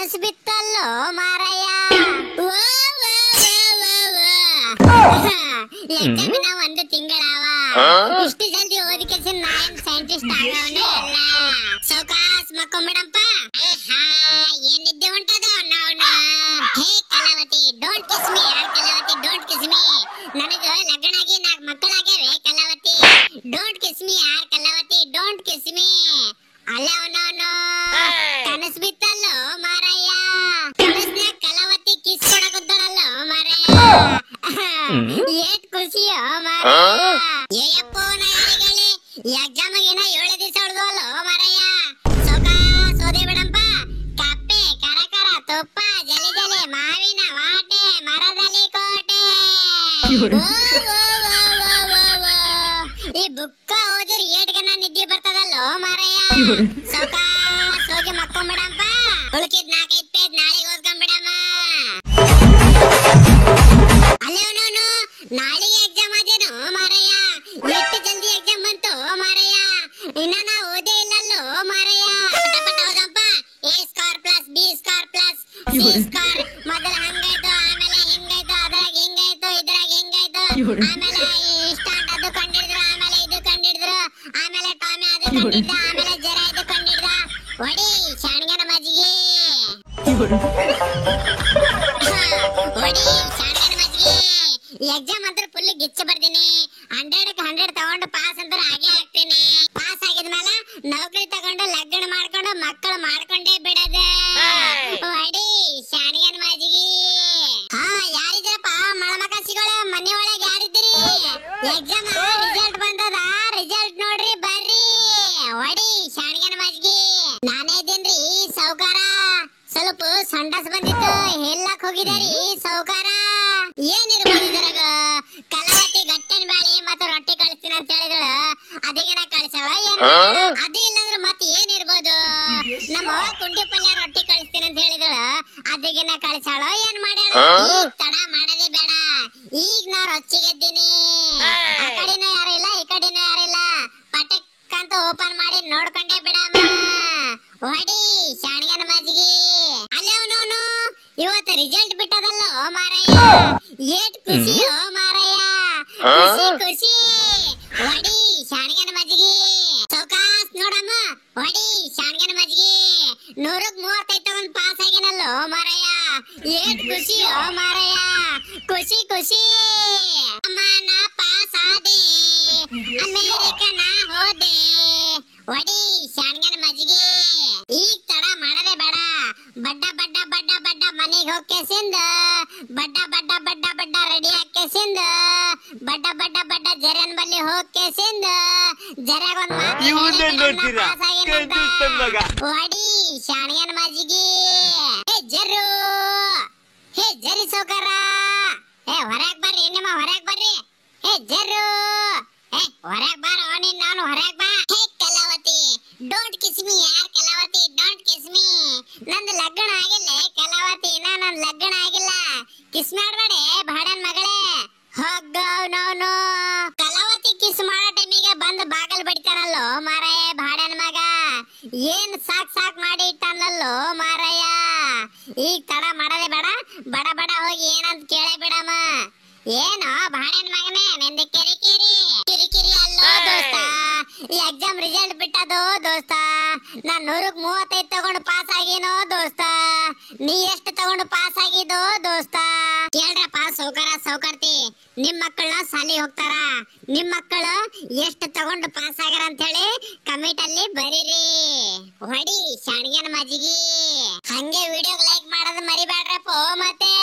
ಕನಸು ಬಿತ್ತಲ್ಲೋ ಮಾರಯ್ಯ. ಎಕ್ಸಾಮಿನ ಒಂದು ತಿಂಗಳವ ಇಷ್ಟು ಜಲ್ದಿ ಓದಿಕೆಸಿ ನಾನ್ ಸೈಂಟಿಸ್ಟ್ ಆಗವನೇ ಅಲ್ಲ. ಸೌಕಾಸ್ ಮಕ್ಕೊಂಬಿಡಪ್ಪ. ಏನಿದ್ದೆ ಹೊಂಟದ ನಾವು. ಹೇ ಕಲಾವತಿ ಡೋಂಟ್ ಕಿಸ್ ಮೀ ಯಾರ್ ಕಲಾವತಿ ಡೋಂಟ್ ಕಿಸ್ ಮೀ. ನನಗ ಲಗ್ನ ಆಗಿ 4 ಮಕ್ಕಳಾಗ್ಯಾವೆ ಕಲಾವತಿ. ಡೋಂಟ್ ಕಿಸ್ ಮೀ ಯಾರ್ ಕಲಾವತಿ ಡೋಂಟ್ ಕಿಸ್ ಮೀ. ಅಲ್ಲ ಅವನವನು ಕನಸು ಬಿತ್ತಲ್ಲೋ ಮಾರಯ್ಯ. ಕನಸ್ನ್ಯಾಗ ಕಲಾವತಿ ಕಿಸ್ ಕೊಡಕುತ್ತಾಳಲ್ಲೋ ಮಾರಯ್ಯ. ಏಟ್ ಖುಷಿಯೋ ಮಾರಯ್ಯ. ಏಯಪ್ಪೋ ನಾ ಯಾರಿಗೇಳಿ ಎಕ್ಸಾಮ್ ಏನ 7 ದಿವಸ ಉಳ್ದವಲ್ಲೋ ಮಾರಯ್ಯ. ಸೌಕಾಸ್ ಓದಿ ಬಿಡಂಪ. ಕಪ್ಪೆ ಕರಕರ ತುಪ್ಪ ಜಲಿ ಜಲಿ ಮಾವಿನ ವಾಟೆ ಮರದಲ್ಲಿ ಕೋಟೆ. ಈ ಬುಕ್ಕ ಓದಿರಿ ಏಟ್ಗನ ನಿದ್ದೆ ಬರ್ತದಲ್ಲೋ ಮಾರಯ್ಯ. ಸೌಕಾಸ್ ಹೋಗಿ ಮಕ್ಕೊಂಬಿಡಂಪ. ಉಳ್ಕಿದ್ 4-5 ಪೇಜ್ ನಾಳೆಗೆ ಓದ್ಕೊಂಡ್ಬಿಡಮ್ಮ. ಅಲ್ಲವನವನು ನಾಳೆಗೆ ಎಕ್ಸಾಮ್ ಆದೇನು ಮಾರಯ್ಯ. ಎಷ್ಟು ಜಲ್ದಿ ಎಕ್ಸಾಮ್ ಬಂತು ಮಾರಯ್ಯ. ಇನ್ನ ನಾ ಓದೇ ಇಲ್ಲಲ್ಲೋ ಮಾರಯ್ಯ. ಪಟ ಓದಪ್ಪ. A square plus B square plus C square. ಮೊದಲ ಹಂಗಾಯ್ತು ಆಮೇಲೆ ಹಿಂಗಾಯ್ತು ಅದ್ರಾಗ ಹಿಂಗಾಯ್ತು ಇದ್ರಾಗ ಹಿಂಗಾಯ್ತು ಆಮೇಲೆ ಇಷ್ಟ ಅದು ಕಂಡಿಡಿದ್ರು ಆಮೇಲೆ ಇದು ಕಂಡಿಡಿದ್ರು ಆಮೇಲೆ ಟಾಮಿ ಅದು ಕಂಡಿಡ್ದ ಆಮೇಲೆ ಜರ ಇದು ಕಂಡಿಡ್ದ. ಒಡಿ ಶಾಣಗನ ಮಜ್ಜಿಗೆ. ಒಡಿ ಶಾಣಗನ ಮಜ್ಜಿಗೆ. ಎಕ್ಸಾಮ್ ಅಂತ ಫುಲ್ ಗಿಚ್ಚ ಬರ್ತೀನಿ. 100ಕ್ಕೆ 100 ತಗೊಂಡು ಪಾಸ್ ಅಂತ ಹಾಗೆ ಆಗ್ತೀನಿ. ಪಾಸ್ ಆಗಿದ್ಮೇಲೆ ನೌಕರಿ ತಗೊಂಡು ಲಗ್ನ ಮಾಡ್ಕೊಂಡು ಮಕ್ಕಳು ಮಾಡ್ಕೊಂಡೇ ಬಿಡದೆ. ಒಡಿ ಶಾಣಗನ ಮಜ್ಜಿಗೆ. ಹಾ ಯಾರಿದ್ರಪ್ಪ ಮಳಮಕ ಸಿಗೋಳೆ ಮನೆ ಒಳಗೆ ಯಾರಿದ್ದೀರಿ? ಎಕ್ಸಾಮ್ ರಿಸಲ್ಟ್ ಬಂದದ ರಿಸಲ್ಟ್ ನೋಡ್ರಿ ಬರ್ರಿ. ಒಡಿ ಶಾಣಗನ ಮಜ್ಜಿಗೆ. ನಾನೇ ಇದ್ದೇನ್ರಿ ಸೌಕಾರ. ಸ್ವಲ್ಪ ಸಂಡಸ್ ಬಂದಿತ್ತು ಎಲ್ಲಕ್ ಹೋಗಿದಾರಿ ಸೌಕಾರ. ಏನಿರ್ಬೋದು ಇದ್ರಾಗ? ಕಲಾವತಿ ಗಟ್ಟನ್ ಬ್ಯಾಳಿ ಮತ್ತು ರೊಟ್ಟಿ ಕಳಿಸ್ತೀನಿ ಅಂತ ಹೇಳಿದಳು. ಅದಕ್ಕೆ ನಾ ಕಳ್ಸವ ಏನು? ಅದು ಇಲ್ಲಾಂದ್ರೆ ಮತ್ತೆ ಏನಿರ್ಬೋದು? ನಮ್ಮ ಕುಂಡಿ ಪಲ್ಯ ರೊಟ್ಟಿ ಕಳಿಸ್ತೀನಿ ಅಂತ ಹೇಳಿದಳು. ಅದಕ್ಕೆ ನಾ ಕಳ್ಸಾಳೋ ಏನ್ ಮಾಡ್ಯಾಳ? ಈಗ ತಡ ಮಾಡದೆ ಬೇಡ. ಈಗ ನಾ ರೊಚ್ಚಿಗೆದ್ದೀನಿ. ಆ ಕಡೆನೂ ಯಾರು ಇಲ್ಲ ಈ ಕಡೆನೂ ಯಾರು ಇಲ್ಲ. ಪಟಕ್ ಅಂತ ಓಪನ್ ಮಾಡಿ ನೋಡ್ಕೊಂಡೇ ಬಿಡಮ್ಮ. ಹೊಡಿ ಶಾಣಗನ ಮಜ್ಜಿಗೆ. ಅಲ್ಲೇ ಅವನವನು ಇವತ್ತು ರಿಸಲ್ಟ್ ಬಿಟ್ಟದಲ್ಲೋ ಮಾರಯ್ಯ. ಏಟ್ ಖುಷಿಯೋ ಮಾರಯ್ಯ. ಖುಷಿ ಖುಷಿ. ಹೊಡಿ ಶಾಣಗನ ಮಜ್ಜಿಗೆ. ಸೌಕಾಸ್ ನೋಡಮ್ಮ. ಹೊಡಿ ಶಾಣಗನ ಮಜ್ಜಿಗೆ. 100ಕ್ಕೆ 35 ತಗೊಂಡ್ ಪಾಸ್ ಆಗಿನಲ್ಲೋ ಮಾರಯ್ಯ. ಏಟ್ ಖುಷಿಯೋ ಮಾರಯ್ಯ. ಖುಷಿ ಖುಷಿ. ಅಮ್ಮ ನಾ ಪಾಸ್ ಆದೆ ಅಮೇರಿಕ ನಾ ಹೋದೆ. ಹೊಡಿ ಶಾಣಗನ ಮಜ್ಜಿಗೆ. ಈಗ ತಡ ಮಾಡದೆ ಬೇಡ. ಬಡ್ಡ ಬಡ್ಡ ಬಡ್ಡ ಬಡ್ಡ ಮನೆಗೆ ಹೋಗ್ಕೆಸಿಂದ ಬಡ್ಡ ಬಡ್ಡ ಬಡ್ಡ ಬಡ್ಡ ರೆಡಿ ಹಾಕೆಸಿಂದ ಬಡ್ಡ ಬಡ್ಡ ಬಡ್ಡ ಜರನ್ ಬಲ್ಲಿ ಹೋಗ್ಕೆಸಿಂದ ಜರಗ ಒಂದ್ ಹೊಡಿ ಶಾಣಗನ ಮಜ್ಜಿಗೆ. ಹೇ ಜರು ಹೇ ಜರಿ ಸೌಕರ. ಹೇ ಹೊರಗ್ ಬರ್ರಿ ನಿಮ್ಮ ಹೊರಗ್ ಬರ್ರಿ. ಹೇ ಜರು ಹೇ ಹೊರಗ್ ಬಾರೋ ನೀನ್ ನಾನು ಹೊರಗ್ ಬಾ. ಹೇ ಕಲಾವತಿ ಡೋಂಟ್ ಕಿಸ್ ಮೀ ಯಾರ್ ಕಲಾವತಿ ಡೋಂಟ್ ಕಿಸ್ ಮೀ. ನಂದು ಲಗ್ನ ಆಗಿಲ್ಲ ಕಲಾವತಿ. ನನ್ನ ಲಗ್ನ ಆಗಿಲ್ಲ. ಕಿಸ್ ಮಾಡ್ಬೇಡಿ ಬಾಡನ್ ಮಗಳೇ. ಹೋಗವನವನು ಕಲಾವತಿ ಕಿಸ್ ಮಾಡೋ ಟೈಮಿಗೆ ಬಂದು ಬಾಗಲ್ ಬಡಿತಾನಲ್ಲೋ ಮಾರಯ್ಯ ಬಾಡನ್ ಮಗ. ಏನ್ ಸಾಕ್ ಸಾಕ್ ಮಾಡಿ ಇಟ್ಟನಲ್ಲೋ ಮಾರಯ್ಯ. ಈಗ ತಡ ಮಾಡದೆ ಬೇಡ. ಬಡ ಬಡ ಹೋಗಿ ಏನಂತ ಕೇಳೇ ಬಿಡಮ್ಮ. ಏನೋ ಬಾಡನ್ ಮಗನೇ ನಿಂದ ಕಿರಿಕಿರಿ ಕಿರಿಕಿರಿ ಅಲ್ಲೋ ದೋಸ್ತ. ಈ ಎಕ್ಸಾಮ್ ರಿಸಲ್ಟ್ ಬಿಟ್ಟದು ದೋಸ್ತ. ನಾನ್ 100ಕ್ಕೆ 35 ತಗೊಂಡು ಪಾಸ್ ಆಗಿನೋ ದೋಸ್ತ. ನೀ ಎಷ್ಟು ತಗೊಂಡು ಪಾಸ್ ಆಗಿದೋ ದೋಸ್ತ? ಕೇಳ್ರಪ್ಪ ಸೌಕರ ಸೌಕರ್ತಿ. ನಿಮ್ ಮಕ್ಕಳನ್ನ ಸಾಲಿ ಹೋಗ್ತಾರ. ನಿಮ್ ಮಕ್ಕಳು ಎಷ್ಟು ತಗೊಂಡು ಪಾಸ್ ಆಗ್ಯಾರ ಅಂತ ಹೇಳಿ ಕಮೆಂಟ್ ಅಲ್ಲಿ ಬರೀರಿ. ಹೊಡಿ ಶಾಣಗನ ಮಜ್ಜಿಗೆ. ಹಂಗೆ ವಿಡಿಯೋಗೆ ಲೈಕ್ ಮಾಡೋದು ಮರಿಬೇಡ್ರಪ್ಪ ಮತ್ತೆ.